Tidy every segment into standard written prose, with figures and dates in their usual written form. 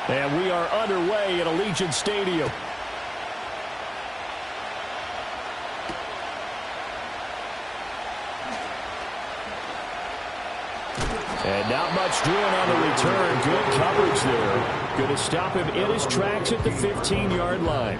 And we are underway at Allegiant Stadium. And not much doing on the return. Good coverage there. Going to stop him in his tracks at the 15-yard line.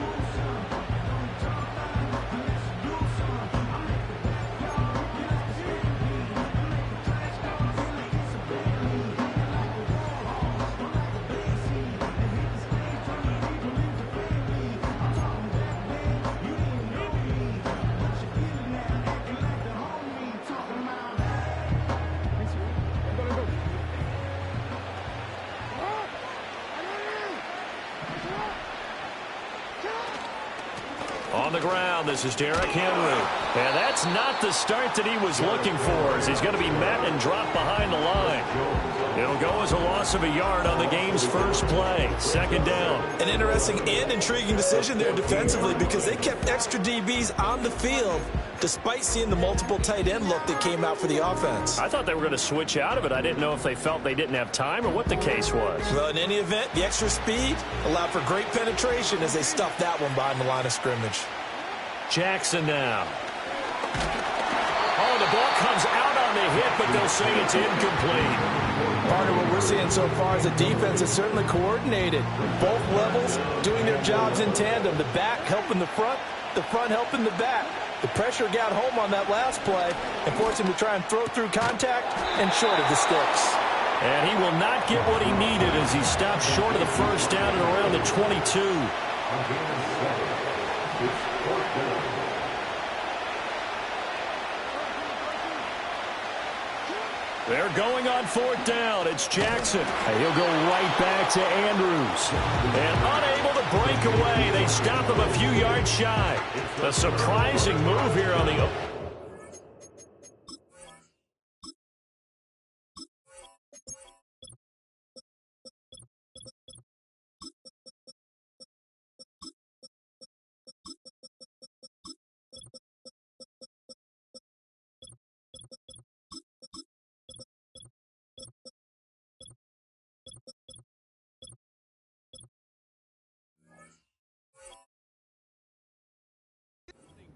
On the ground, this is Derrick Henry. And that's not the start that he was looking for, as he's going to be met and dropped behind the line. It'll go as a loss of a yard on the game's first play. Second down. An interesting and intriguing decision there defensively, because they kept extra DBs on the field despite seeing the multiple tight end look that came out for the offense. I thought they were going to switch out of it. I didn't know if they felt they didn't have time or what the case was. Well, in any event, the extra speed allowed for great penetration as they stuffed that one behind the line of scrimmage. Jackson now. Oh, the ball comes out on the hit, but they'll say it's incomplete. Part of what we're seeing so far is the defense is certainly coordinated. Both levels doing their jobs in tandem. The back helping the front helping the back. The pressure got home on that last play and forced him to try and throw through contact and short of the sticks. And he will not get what he needed as he stops short of the first down and around the 22. They're going on fourth down. It's Jackson. And he'll go right back to Andrews. And unable to break away. They stop him a few yards shy. A surprising move here on the...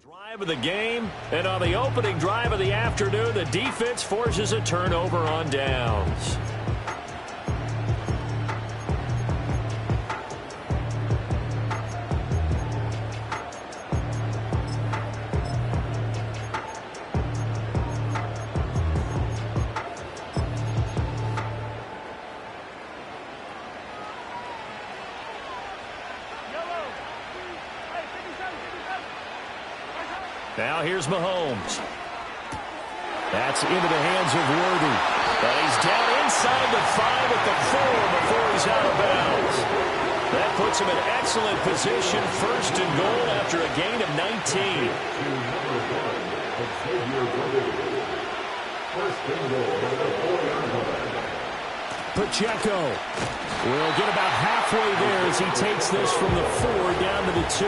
drive of the game, and on the opening drive of the afternoon, the defense forces a turnover on downs. Now here's Mahomes. That's into the hands of Worthy. And he's down inside the 5 at the 4 before he's out of bounds. That puts him in excellent position, first and goal after a gain of 19. Pacheco will get about halfway there as he takes this from the 4 down to the 2.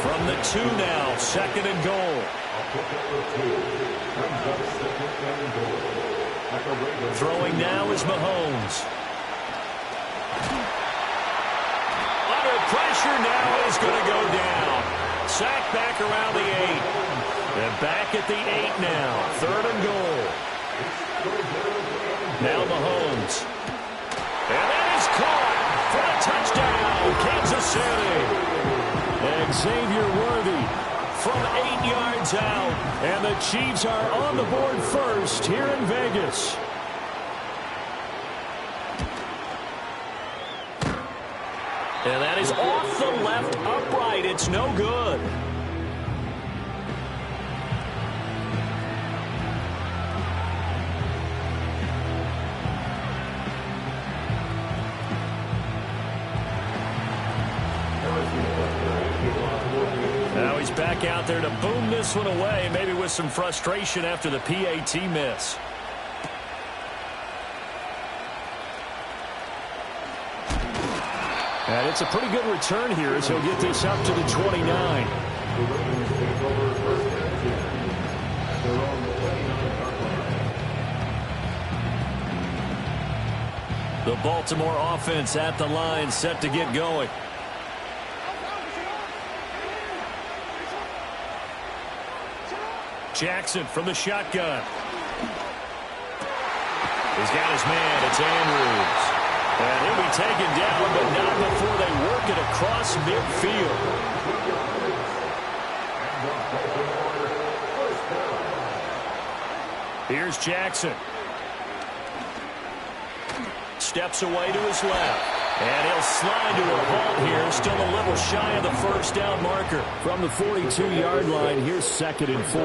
From the 2 now, second and goal. Throwing now is Mahomes. Under pressure now is going to go down. Sacked back around the 8. And back at the 8 now. Third and goal. Now Mahomes. And that is caught for a touchdown, Kansas City. And Xavier Worthy from 8 yards out. And the Chiefs are on the board first here in Vegas. And that is off the left upright. It's no good. Now he's back out there to boom this one away, maybe with some frustration after the PAT miss. And it's a pretty good return here as he'll get this up to the 29. The Baltimore offense at the line, set to get going. Jackson from the shotgun. He's got his man. It's Andrews. And he'll be taken down, but not before they work it across midfield. Here's Jackson. Steps away to his left. And he'll slide to a halt here. Still a little shy of the first down marker. From the 42-yard line, here's 2nd and 4.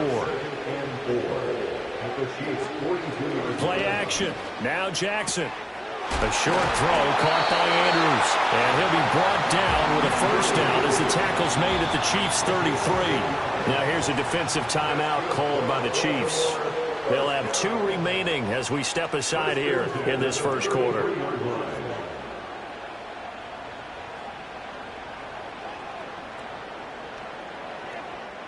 Play action. Now Jackson. A short throw caught by Andrews. And he'll be brought down with a first down as the tackle's made at the Chiefs' 33. Now here's a defensive timeout called by the Chiefs. They'll have 2 remaining as we step aside here in this first quarter.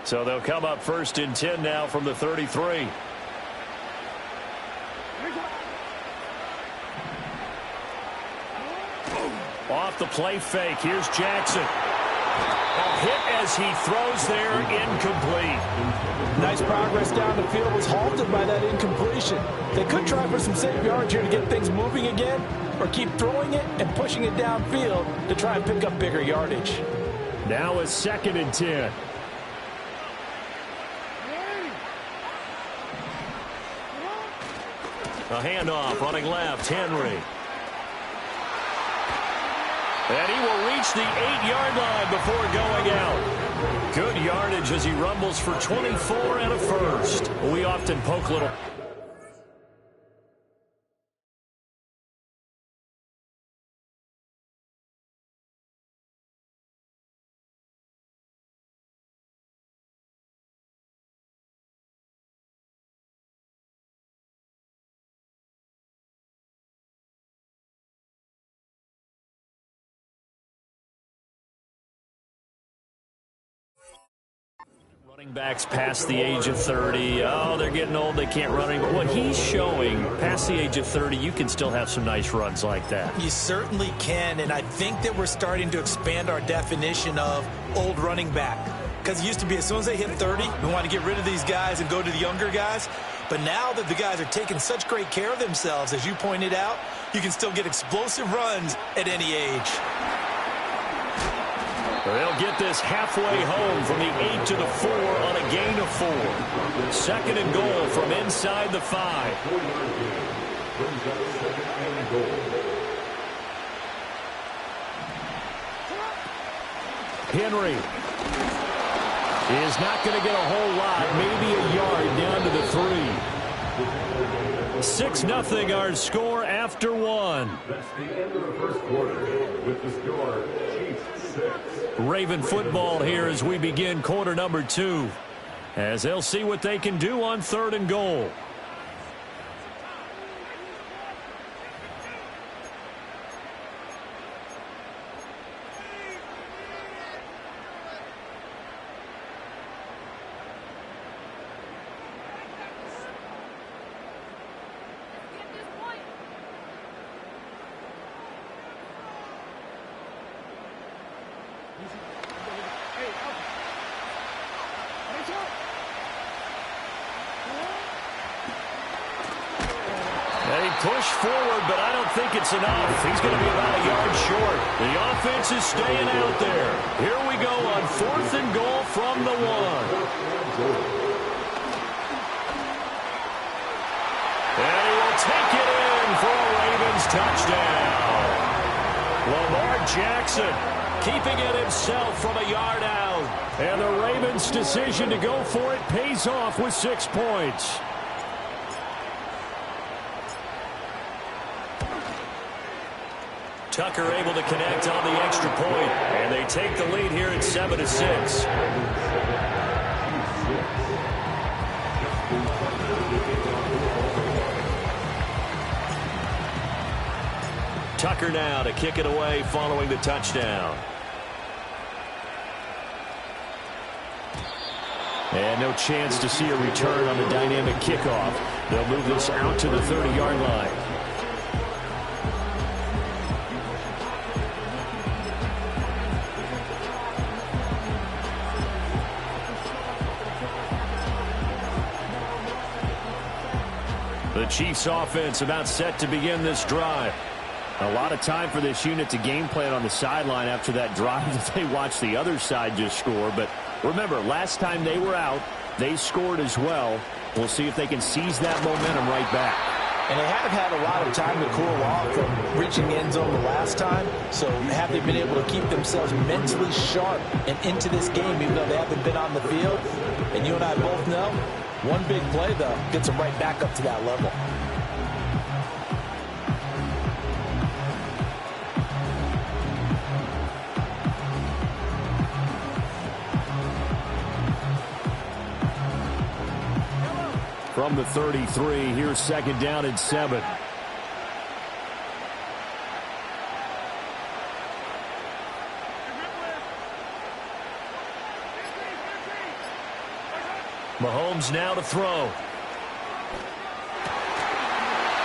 So they'll come up 1st and 10 now from the 33. Off the play fake. Here's Jackson. A hit as he throws there, incomplete. Nice progress down the field, was halted by that incompletion. They could try for some safe yards here to get things moving again, or keep throwing it and pushing it downfield to try and pick up bigger yardage. Now it's 2nd and 10. A handoff running left, Henry. And he will reach the 8-yard line before going out. Good yardage as he rumbles for 24 and a first. We often poke little. Running backs past the age of 30. Oh, they're getting old. They can't run anymore. What he's showing, past the age of 30, you can still have some nice runs like that. You certainly can, and I think that we're starting to expand our definition of old running back. Because it used to be as soon as they hit 30, we want to get rid of these guys and go to the younger guys. But now that the guys are taking such great care of themselves, as you pointed out, you can still get explosive runs at any age. They'll get this halfway home from the 8 to the 4 on a gain of 4. 2nd and goal from inside the 5. Henry is not going to get a whole lot, maybe a yard down to the 3. 6-0 our score after 1. That's the end of the first quarter with the score Chiefs 6. Raven football here as we begin quarter number 2. As they'll see what they can do on 3rd and goal. Push forward, but I don't think it's enough. He's going to be about a yard short. The offense is staying out there. Here we go on 4th and goal from the 1. And he will take it in for a Ravens touchdown. Lamar Jackson keeping it himself from a yard out. And the Ravens' decision to go for it pays off with 6 points. Tucker able to connect on the extra point, and they take the lead here at 7-6. Tucker now to kick it away following the touchdown. And no chance to see a return on the dynamic kickoff. They'll move this out to the 30-yard line. Chiefs offense about set to begin this drive. A lot of time for this unit to game plan on the sideline after that drive that they watched the other side just score. But remember, last time they were out, they scored as well. We'll see if they can seize that momentum right back. And they haven't had a lot of time to cool off from reaching the end zone the last time. So have they been able to keep themselves mentally sharp and into this game, even though they haven't been on the field? And you and I both know, one big play, though, gets them right back up to that level. From the 33, here's second down and 7. Mahomes now to throw.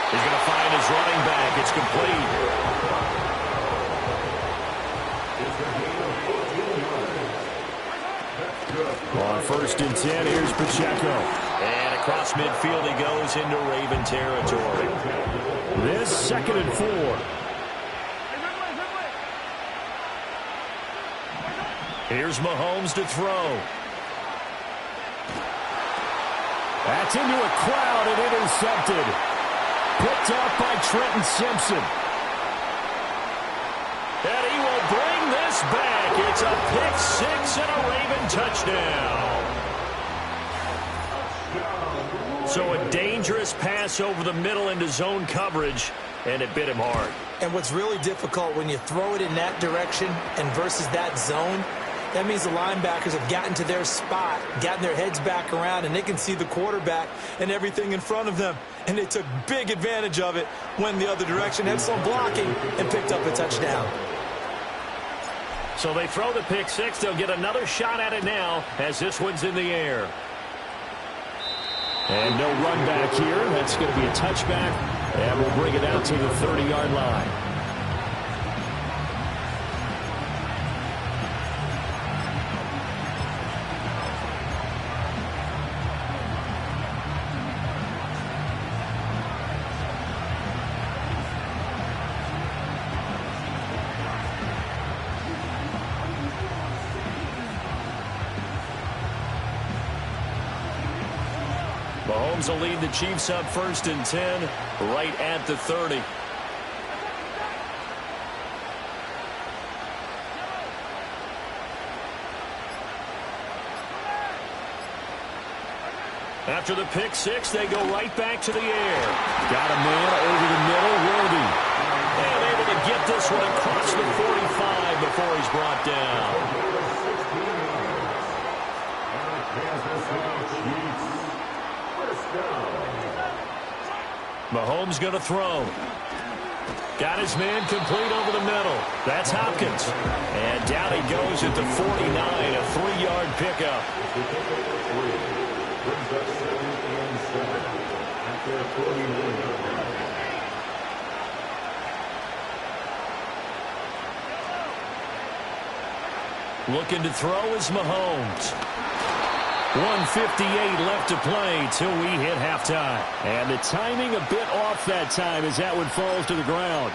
He's going to find his running back. It's complete. On 1st and 10, here's Pacheco. And across midfield he goes into Raven territory. This 2nd and 4. Here's Mahomes to throw. That's into a crowd and intercepted. Picked up by Trenton Simpson. And he will bring this back. It's a pick six and a Raven touchdown. So a dangerous pass over the middle into zone coverage, and it bit him hard. And what's really difficult when you throw it in that direction and versus that zone, that means the linebackers have gotten to their spot, gotten their heads back around, and they can see the quarterback and everything in front of them. And they took big advantage of it when the other direction had some blocking and picked up a touchdown. So they throw the pick six. They'll get another shot at it now as this one's in the air. And no run back here. That's going to be a touchback. And we'll bring it out to the 30-yard line. Mahomes will lead the Chiefs up 1st and 10, right at the 30. After the pick six, they go right back to the air. Got a man over the middle, Worthy. And able to get this one across the 45 before he's brought down. Mahomes going to throw. Got his man complete over the middle. That's Hopkins. And down he goes at the 49, a 3-yard pickup. Looking to throw is Mahomes. 1:58 left to play till we hit halftime. And the timing a bit off that time as that one falls to the ground.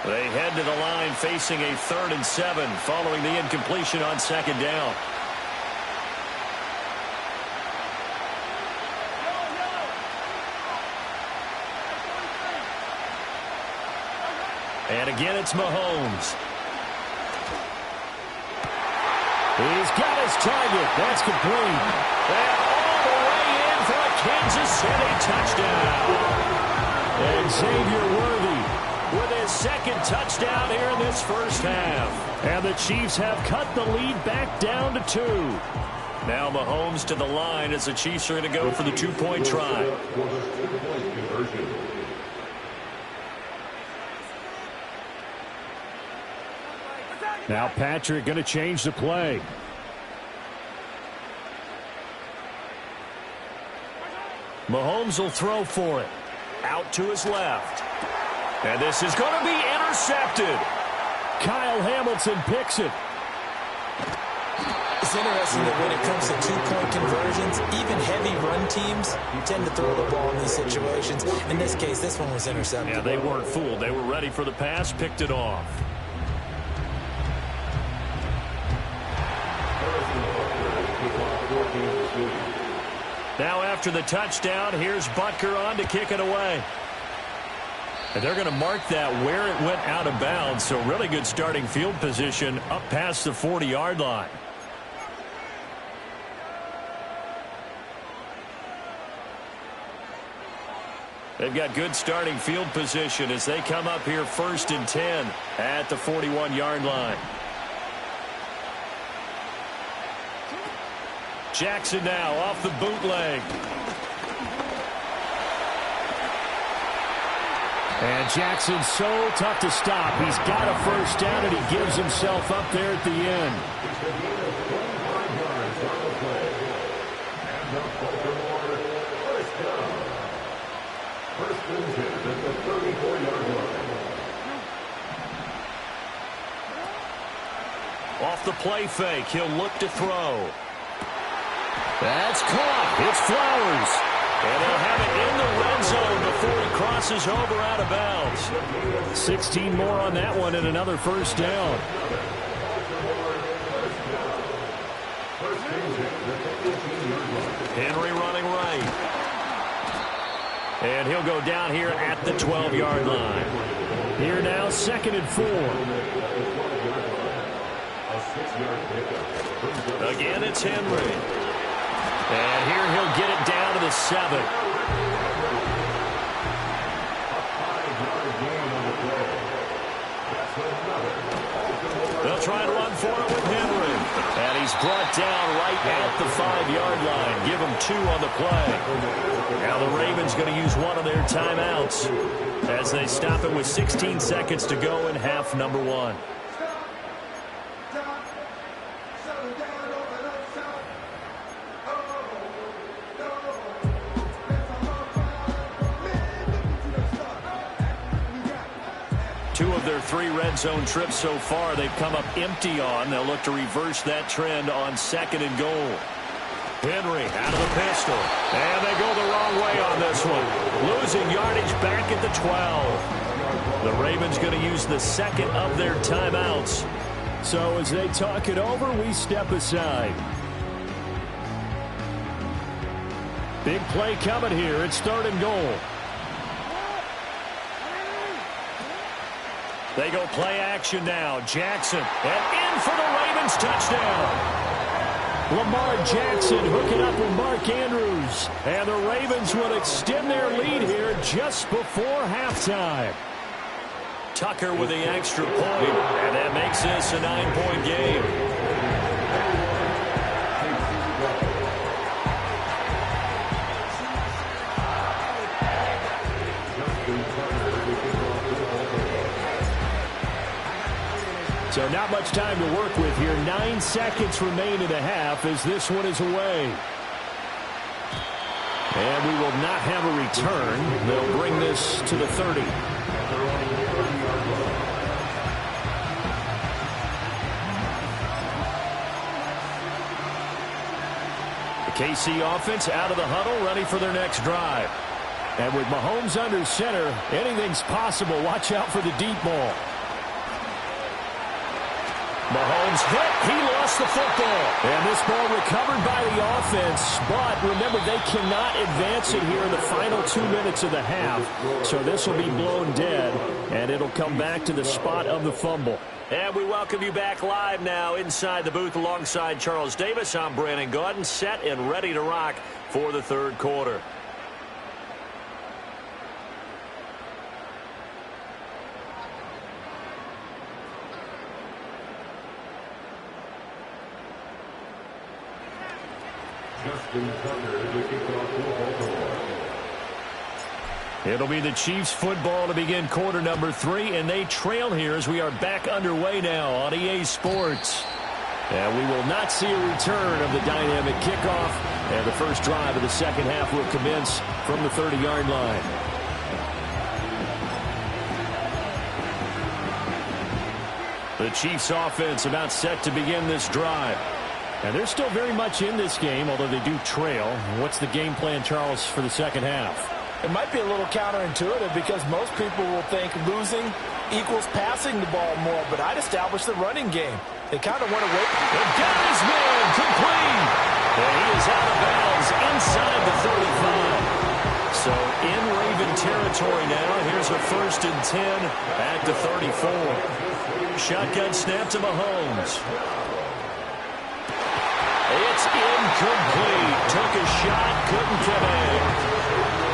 They head to the line facing a 3rd and 7 following the incompletion on 2nd down. And again, it's Mahomes. He's got his target. That's complete. And all the way in for a Kansas City touchdown. And Xavier Worthy with his 2nd touchdown here in this first half. And the Chiefs have cut the lead back down to 2. Now Mahomes to the line as the Chiefs are going to go for the 2-point try. Now Patrick going to change the play. Mahomes will throw for it. Out to his left. And this is going to be intercepted. Kyle Hamilton picks it. It's interesting that when it comes to two-point conversions, even heavy run teams tend to throw the ball in these situations. In this case, this one was intercepted. Yeah, they weren't fooled. They were ready for the pass, picked it off. Now after the touchdown, here's Butker on to kick it away. And they're going to mark that where it went out of bounds. So really good starting field position up past the 40-yard line. They've got good starting field position as they come up here 1st and 10 at the 41-yard line. Jackson now off the bootleg. And Jackson's so tough to stop. He's got a first down, and he gives himself up there at the end. Off the play fake, he'll look to throw. That's caught. It's Flowers. And they'll have it in the red zone before he crosses over out of bounds. 16 more on that one and another first down. Henry running right. And he'll go down here at the 12-yard line. Here now, 2nd and 4. Again, it's Henry. And here he'll get it down to the 7. They'll try and run for it with Henry. And he's brought down right at the 5-yard line. Give him 2 on the play. Now the Ravens going to use one of their timeouts as they stop it with 16 seconds to go in half number 1. Two of their 3 red zone trips so far they've come up empty on. They'll look to reverse that trend on 2nd and goal. Henry out of the pistol. And they go the wrong way on this one. Losing yardage back at the 12. The Ravens going to use the 2nd of their timeouts. So as they talk it over, we step aside. Big play coming here. It's 3rd and goal. They go play action now. Jackson, and in for the Ravens touchdown. Lamar Jackson hooking up with Mark Andrews. And the Ravens will extend their lead here just before halftime. Tucker with the extra point, and that makes this a 9-point game. So not much time to work with here. 9 seconds remain in the half as this one is away. And we will not have a return. They'll bring this to the 30. The KC offense out of the huddle, ready for their next drive. And with Mahomes under center, anything's possible. Watch out for the deep ball. Mahomes hit. He lost the football. And this ball recovered by the offense. But remember, they cannot advance it here in the final 2 minutes of the half. So this will be blown dead. And it'll come back to the spot of the fumble. And we welcome you back live now inside the booth alongside Charles Davis. I'm Brandon Gordon, set and ready to rock for the 3rd quarter. It'll be the Chiefs football to begin quarter number 3, and they trail here as we are back underway now on EA Sports. And we will not see a return of the dynamic kickoff, and the first drive of the second half will commence from the 30-yard line. The Chiefs offense about set to begin this drive. And they're still very much in this game, although they do trail. What's the game plan, Charles, for the second half? It might be a little counterintuitive because most people will think losing equals passing the ball more, but I'd establish the running game. They kind of went away. They've got his man complete. And he is out of bounds inside the 35. So in Raven territory now. Here's a 1st and 10 at the 34. Shotgun snap to Mahomes. It's incomplete. Took a shot, couldn't connect.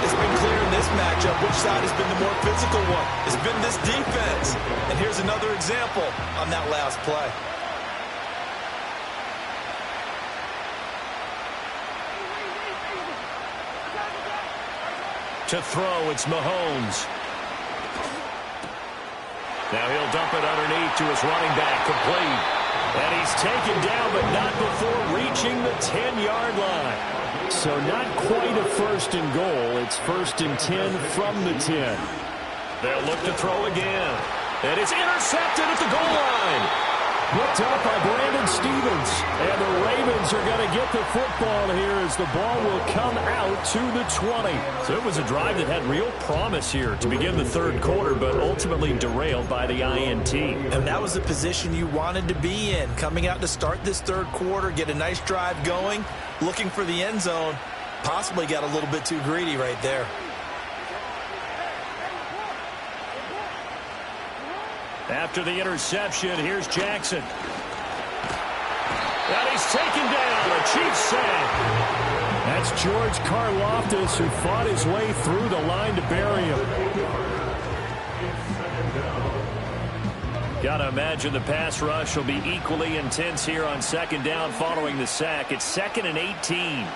It's been clear in this matchup which side has been the more physical one. It's been this defense. And here's another example on that last play. To throw, it's Mahomes. Now he'll dump it underneath to his running back, complete. And he's taken down, but not before reaching the 10-yard line. So not quite a 1st and goal. It's 1st and 10 from the 10. They'll look to throw again. And it's intercepted at the goal line. Looked up by Brandon Stevens. And the Ravens are going to get the football here as the ball will come out to the 20. So it was a drive that had real promise here to begin the 3rd quarter, but ultimately derailed by the INT. And that was the position you wanted to be in. Coming out to start this 3rd quarter, get a nice drive going, looking for the end zone. Possibly got a little bit too greedy right there. After the interception, here's Jackson. And he's taken down. A Chiefs sack. That's George Karlaftis, who fought his way through the line to bury him. Got to imagine the pass rush will be equally intense here on 2nd down following the sack. It's 2nd and 18. And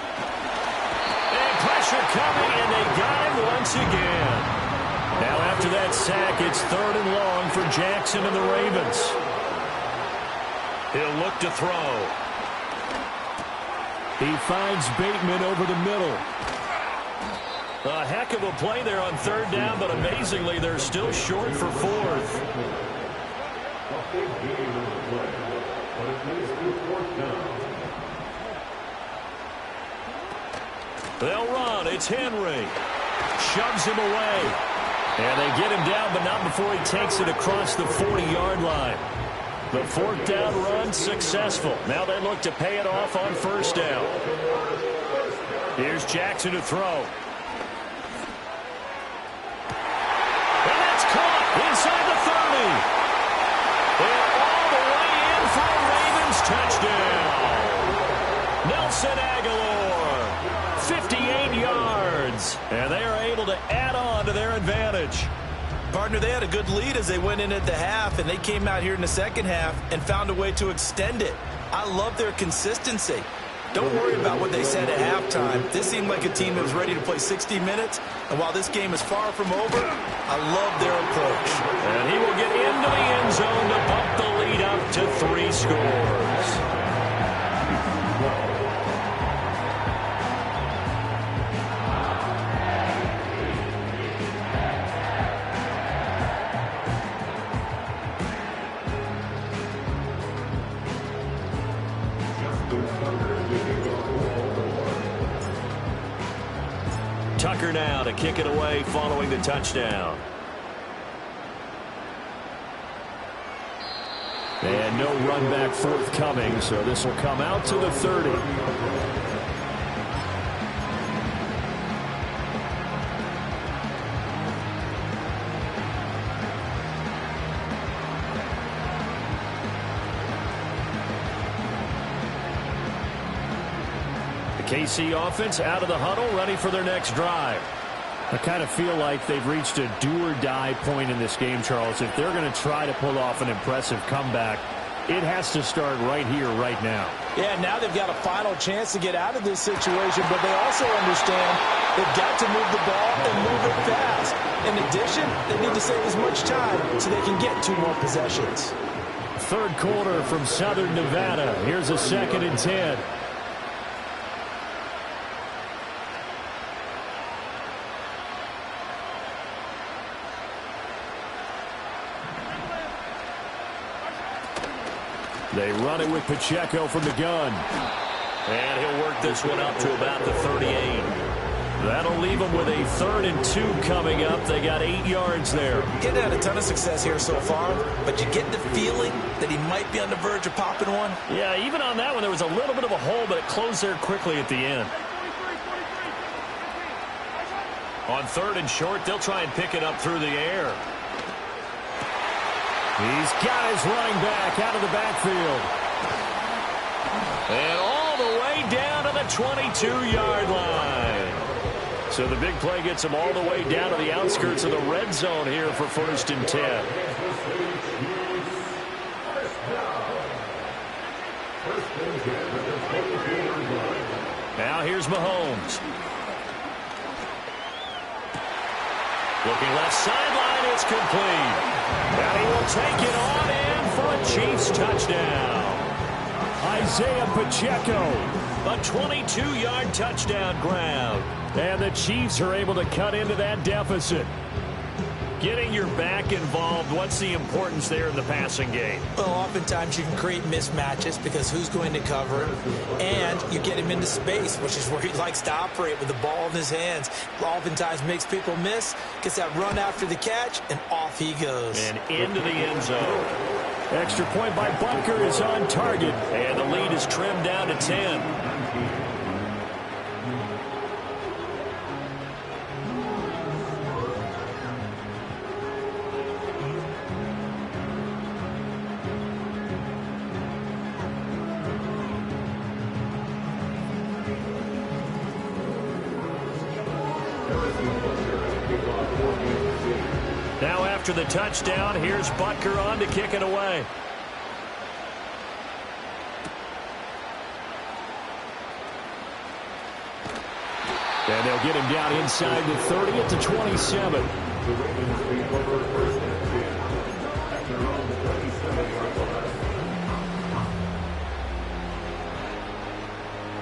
pressure coming, and they got him once again. Now after that sack, it's 3rd and long for Jackson and the Ravens. He'll look to throw. He finds Bateman over the middle. A heck of a play there on 3rd down, but amazingly, they're still short for 4th. They'll run. It's Henry. Shoves him away. And they get him down, but not before he takes it across the 40-yard line. The 4th down run successful. Now they look to pay it off on 1st down. Here's Jackson to throw. And that's caught inside the 30. And all the way in for a Ravens touchdown. Nelson Aguilar, 58 yards. And they are able to add on to their advantage. Partner, they had a good lead as they went in at the half, and they came out here in the 2nd half and found a way to extend it. I love their consistency. Don't worry about what they said at halftime. This seemed like a team that was ready to play 60 minutes, and while this game is far from over, I love their approach. And he will get into the end zone to bump the lead up to 3 scores. Tucker now to kick it away following the touchdown. And no run back forthcoming, so this will come out to the 30. KC offense out of the huddle, ready for their next drive. I kind of feel like they've reached a do-or-die point in this game, Charles. If they're going to try to pull off an impressive comeback, it has to start right here, right now. Yeah, now they've got a final chance to get out of this situation, but they also understand they've got to move the ball and move it fast. In addition, they need to save as much time so they can get 2 more possessions. 3rd quarter from Southern Nevada. Here's a 2nd and 10. They run it with Pacheco from the gun. And he'll work this one up to about the 38. That'll leave them with a 3rd and 2 coming up. They got 8 yards there. Getting had a ton of success here so far, but you get the feeling that he might be on the verge of popping one. Yeah, even on that one, there was a little bit of a hole, but it closed there quickly at the end. On 3rd and short, they'll try and pick it up through the air. He's got his running back out of the backfield. And all the way down to the 22-yard line. So the big play gets him all the way down to the outskirts of the red zone here for 1st and 10. Now here's Mahomes. Looking left sideline, it's complete. And he will take it on in for a Chiefs touchdown. Isaiah Pacheco, a 22-yard touchdown grab. And the Chiefs are able to cut into that deficit. Getting your back involved, what's the importance there in the passing game? Well, oftentimes you can create mismatches because who's going to cover him, and you get him into space, which is where he likes to operate with the ball in his hands. Oftentimes makes people miss, gets that run after the catch, and off he goes. And into the end zone. Extra point by Butker is on target, and the lead is trimmed down to 10. Now after the touchdown, here's Butker on to kick it away. And they'll get him down inside the 30 at the 27.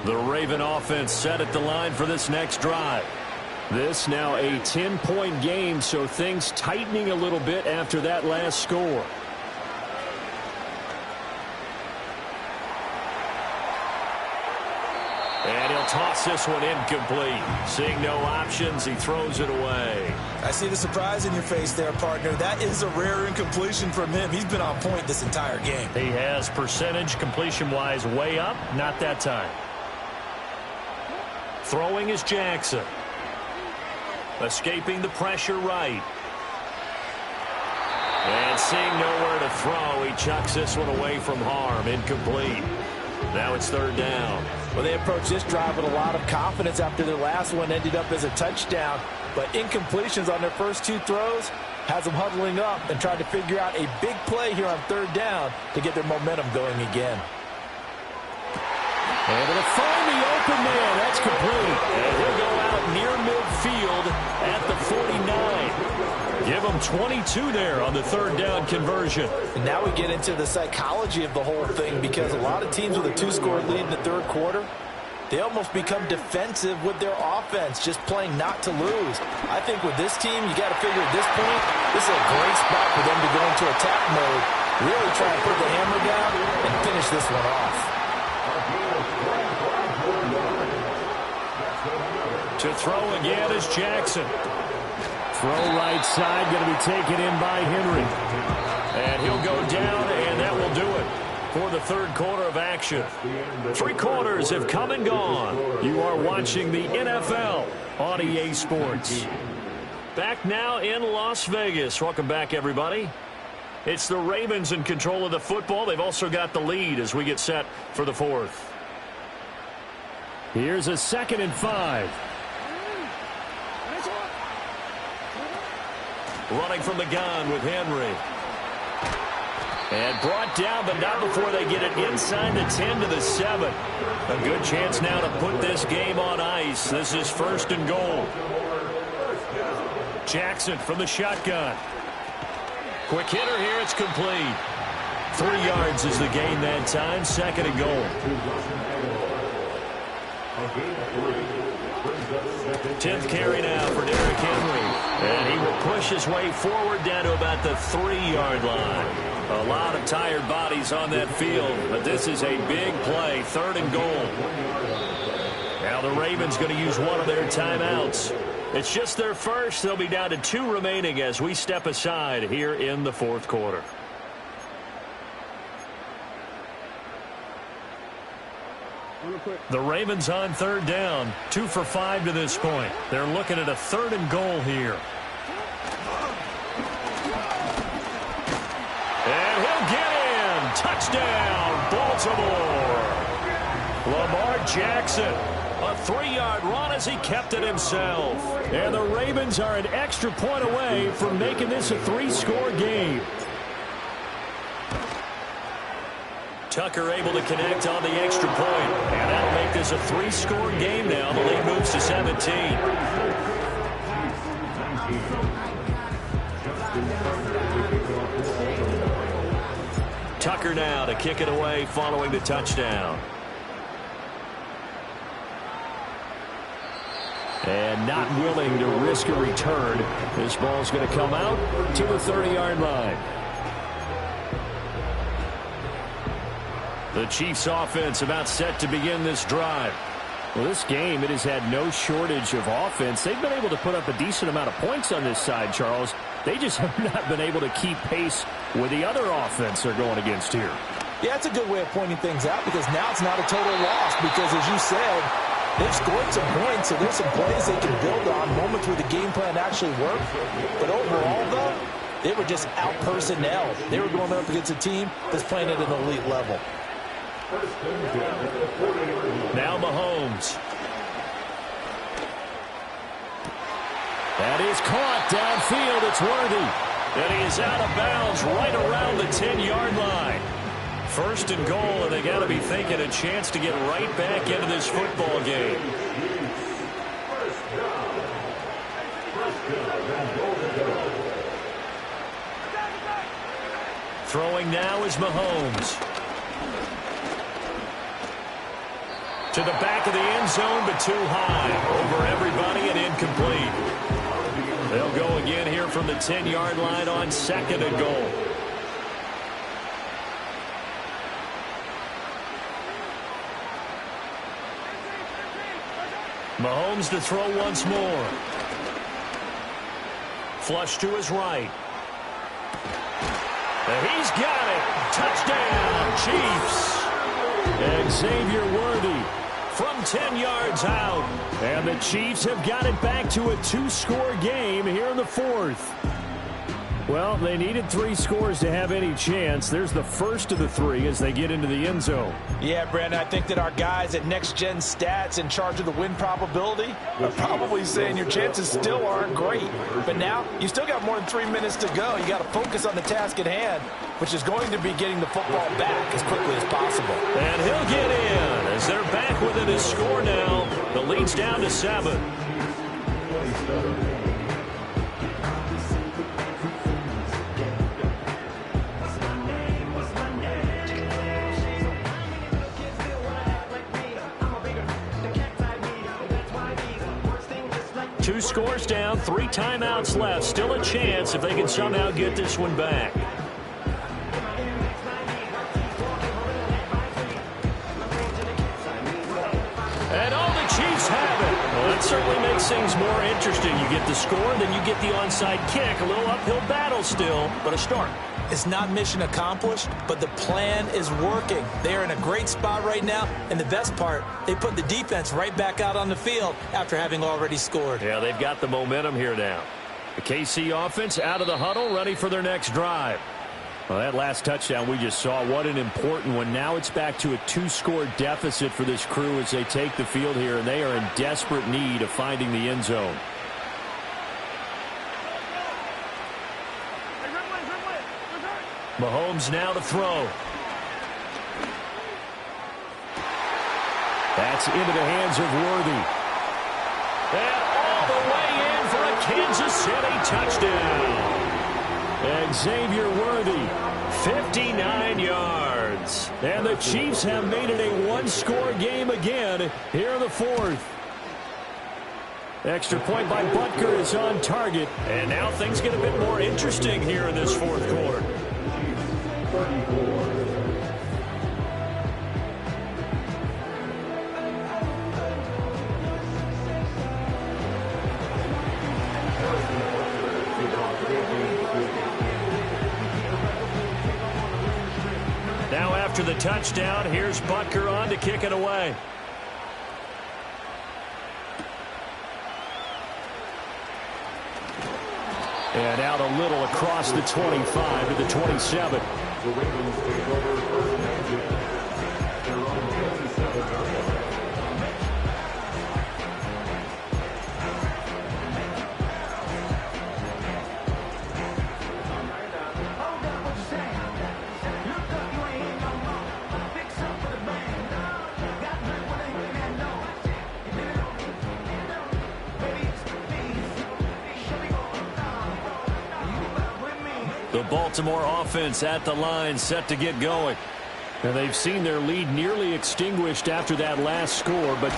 The Raven offense set at the line for this next drive. This now a 10-point game, so things tightening a little bit after that last score. And he'll toss this one incomplete. Seeing no options, he throws it away. I see the surprise in your face there, partner. That is a rare incompletion from him. He's been on point this entire game. He has percentage completion-wise way up, not that time. Throwing is Jackson. Escaping the pressure right. And seeing nowhere to throw, he chucks this one away from harm. Incomplete. Now it's 3rd down. Well, they approached this drive with a lot of confidence after their last one ended up as a touchdown. But incompletions on their first 2 throws has them huddling up and trying to figure out a big play here on 3rd down to get their momentum going again. Able to find the open man. That's complete. And he'll go out near midfield at the 49. Give him 22 there on the 3rd down conversion. And now we get into the psychology of the whole thing, because a lot of teams with a 2-score lead in the 3rd quarter, they almost become defensive with their offense, just playing not to lose. I think with this team, you got to figure at this point, this is a great spot for them to go into attack mode, really try and put the hammer down and finish this one off. To throw again is Jackson. Throw right side, going to be taken in by Henry. And he'll go down, and that will do it for the 3rd quarter of action. 3 quarters have come and gone. You are watching the NFL on EA Sports. Back now in Las Vegas. Welcome back, everybody. It's the Ravens in control of the football. They've also got the lead as we get set for the 4th. Here's a 2nd and 5. Running from the gun with Henry. And brought down, but not before they get it inside the 10 to the 7. A good chance now to put this game on ice. This is 1st and goal. Jackson from the shotgun. Quick hitter here, it's complete. 3 yards is the gain that time, 2nd and goal. 10th carry now for Derrick Henry. And he will push his way forward down to about the 3-yard line. A lot of tired bodies on that field, but this is a big play, 3rd and goal. Now the Ravens going to use one of their timeouts. It's just their first. They'll be down to 2 remaining as we step aside here in the 4th quarter. The Ravens on 3rd down, 2 for 5 to this point. They're looking at a 3rd and goal here. And he'll get in. Touchdown, Baltimore. Lamar Jackson, a 3-yard run as he kept it himself. And the Ravens are an extra point away from making this a 3-score game. Tucker able to connect on the extra point. And that'll make this a 3-score game now. The lead moves to 17. Tucker now to kick it away following the touchdown. And not willing to risk a return. This ball's going to come out to the 30-yard line. The Chiefs offense about set to begin this drive. Well, this game, it has had no shortage of offense. They've been able to put up a decent amount of points on this side, Charles. They just have not been able to keep pace with the other offense they're going against here. Yeah, it's a good way of pointing things out because now it's not a total loss because, as you said, they've scored some points, so there's some plays they can build on, moments where the game plan actually worked. But overall, though, they were just out-personnel. They were going up against a team that's playing at an elite level. Now Mahomes. That is caught downfield. It's Worthy. And he is out of bounds right around the 10-yard line. 1st and goal, and they got to be thinking a chance to get right back into this football game. Throwing now is Mahomes. To the back of the end zone, but too high. Over everybody and incomplete. They'll go again here from the 10-yard line on 2nd and goal. Mahomes to throw once more. Flush to his right. And he's got it. Touchdown, Chiefs. And Xavier Worthy from 10 yards out. And the Chiefs have got it back to a 2-score game here in the 4th. Well, they needed 3 scores to have any chance. There's the first of the 3 as they get into the end zone. Yeah, Brandon, I think that our guys at Next Gen Stats in charge of the win probability are probably saying your chances still aren't great. But now you still got more than 3 minutes to go. You got to focus on the task at hand, which is going to be getting the football back as quickly as possible. And he'll get in as they're back within his score now. The lead's down to 7. Two scores down, 3 timeouts left. Still a chance if they can somehow get this one back. And all the Chiefs have it. Well, that certainly makes things more interesting. You get the score, then you get the onside kick. A little uphill battle still, but a start. It's not mission accomplished, but the plan is working. They're in a great spot right now, and the best part, they put the defense right back out on the field after having already scored. Yeah, they've got the momentum here now. The KC offense out of the huddle, ready for their next drive. Well, that last touchdown we just saw, what an important one. Now it's back to a 2-score deficit for this crew as they take the field here, and they are in desperate need of finding the end zone. Mahomes now to throw. That's into the hands of Worthy. And all the way in for a Kansas City touchdown. Xavier Worthy, 59 yards. And the Chiefs have made it a one-score game again here in the fourth. Extra point by Butker is on target. And now things get a bit more interesting here in this fourth quarter. Now after the touchdown, here's Butker on to kick it away. And out a little across the 25 to the 27. The Ravens take over first and 10. Their own 27-yard line. The Baltimore offense at the line, set to get going. And they've seen their lead nearly extinguished after that last score. But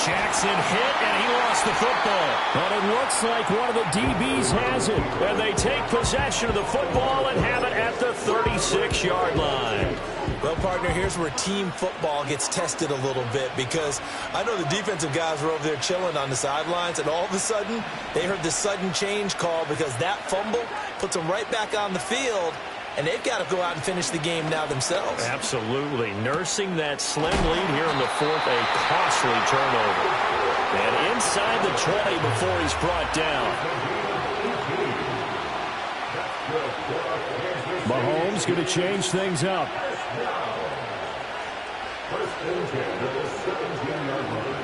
Jackson hit, and he lost the football. And it looks like one of the DBs has it. And they take possession of the football and have it at the 36-yard line. Well, partner, here's where team football gets tested a little bit, because I know the defensive guys were over there chilling on the sidelines, and all of a sudden they heard the sudden change call because that fumble puts them right back on the field, and they've got to go out and finish the game now themselves. Absolutely. Nursing that slim lead here in the fourth, a costly turnover. And inside the 20 before he's brought down. Mahomes going to change things up. First and 10 at the 17-yard line.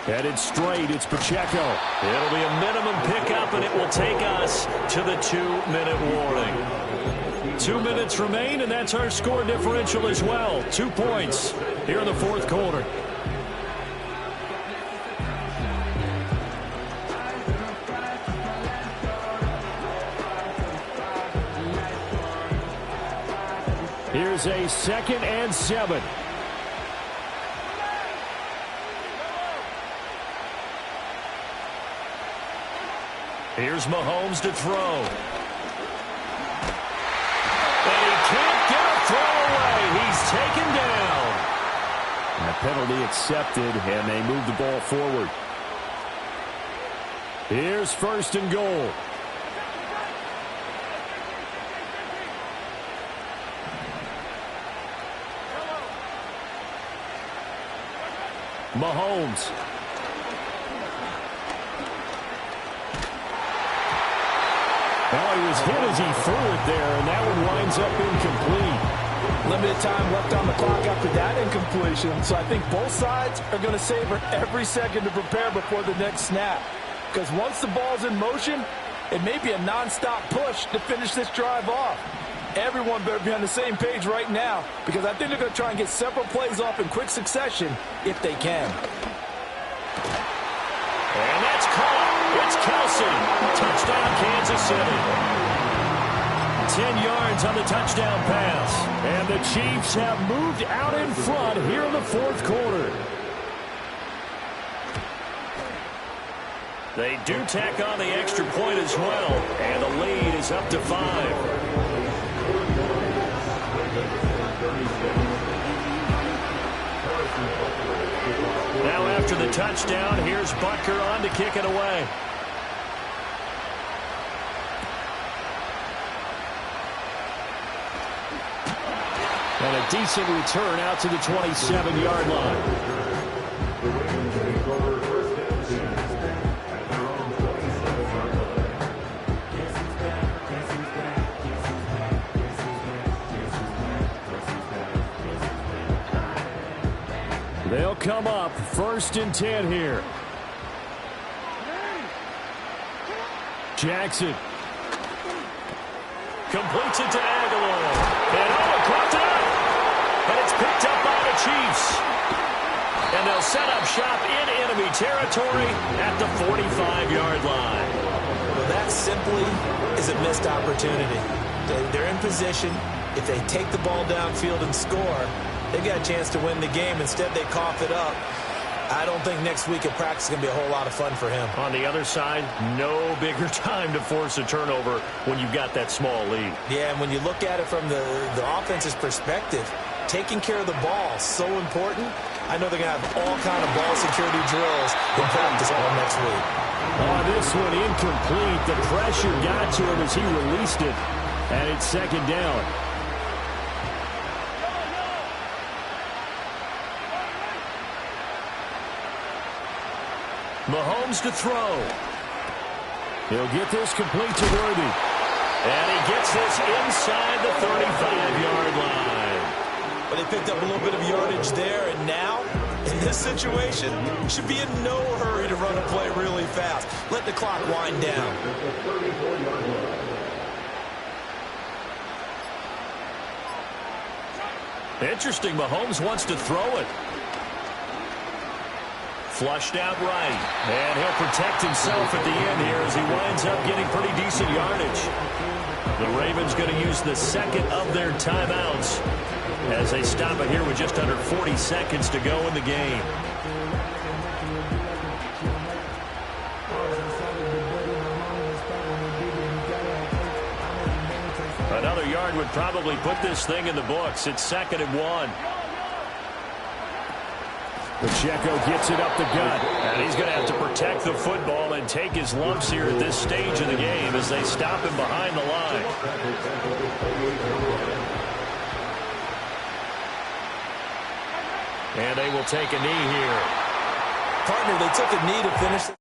Headed straight, it's Pacheco. It'll be a minimum pickup, and it will take us to the 2-minute warning. 2 minutes remain, and that's our score differential as well. 2 points here in the fourth quarter. Here's a 2nd and 7. Here's Mahomes to throw. And he can't get a throw away. He's taken down. And a penalty accepted, and they move the ball forward. Here's 1st and goal. Mahomes. Well, he was hit as he threw it there, and that one winds up incomplete. Limited time left on the clock after that incompletion, so I think both sides are going to savor every second to prepare before the next snap. Because once the ball's in motion, it may be a nonstop push to finish this drive off. Everyone better be on the same page right now, because I think they're going to try and get several plays off in quick succession if they can. And that's caught. It's Kelsey. Touchdown, Kansas City. 10 yards on the touchdown pass. And the Chiefs have moved out in front here in the fourth quarter. They do tack on the extra point as well. And the lead is up to 5. Now after the touchdown, here's Butker on to kick it away. And a decent return out to the 27-yard line. The Ravens take over first and 10 at their own 27-yard line. They'll come up 1st and 10 here. Jackson completes it to Aguilar. And caught it up. And it's picked up by the And they'll set up shop in enemy territory at the 45-yard line. Well, that simply is a missed opportunity. They're in position. If they take the ball downfield and score, they've got a chance to win the game. Instead, they cough it up. I don't think next week at practice is going to be a whole lot of fun for him. On the other side, no bigger time to force a turnover when you've got that small lead. Yeah, and when you look at it from the offense's perspective, taking care of the ball is so important. I know they're going to have all kind of ball security drills in practice all next week. Oh, this one incomplete. The pressure got to him as he released it, and it's second down. Mahomes to throw. He'll get this complete to Worthy. And he gets this inside the 35-yard line. But they picked up a little bit of yardage there, and now, in this situation, should be in no hurry to run a play really fast. Let the clock wind down. Interesting, Mahomes wants to throw it. Flushed out right. And he'll protect himself at the end here as he winds up getting pretty decent yardage. The Ravens going to use the second of their timeouts as they stop it here with just under 40 seconds to go in the game. Another yard would probably put this thing in the books. It's 2nd and 1. Pacheco gets it up the gut. And he's going to have to protect the football and take his lumps here at this stage of the game as they stop him behind the line. And they will take a knee here. Partner, they took a knee to finish.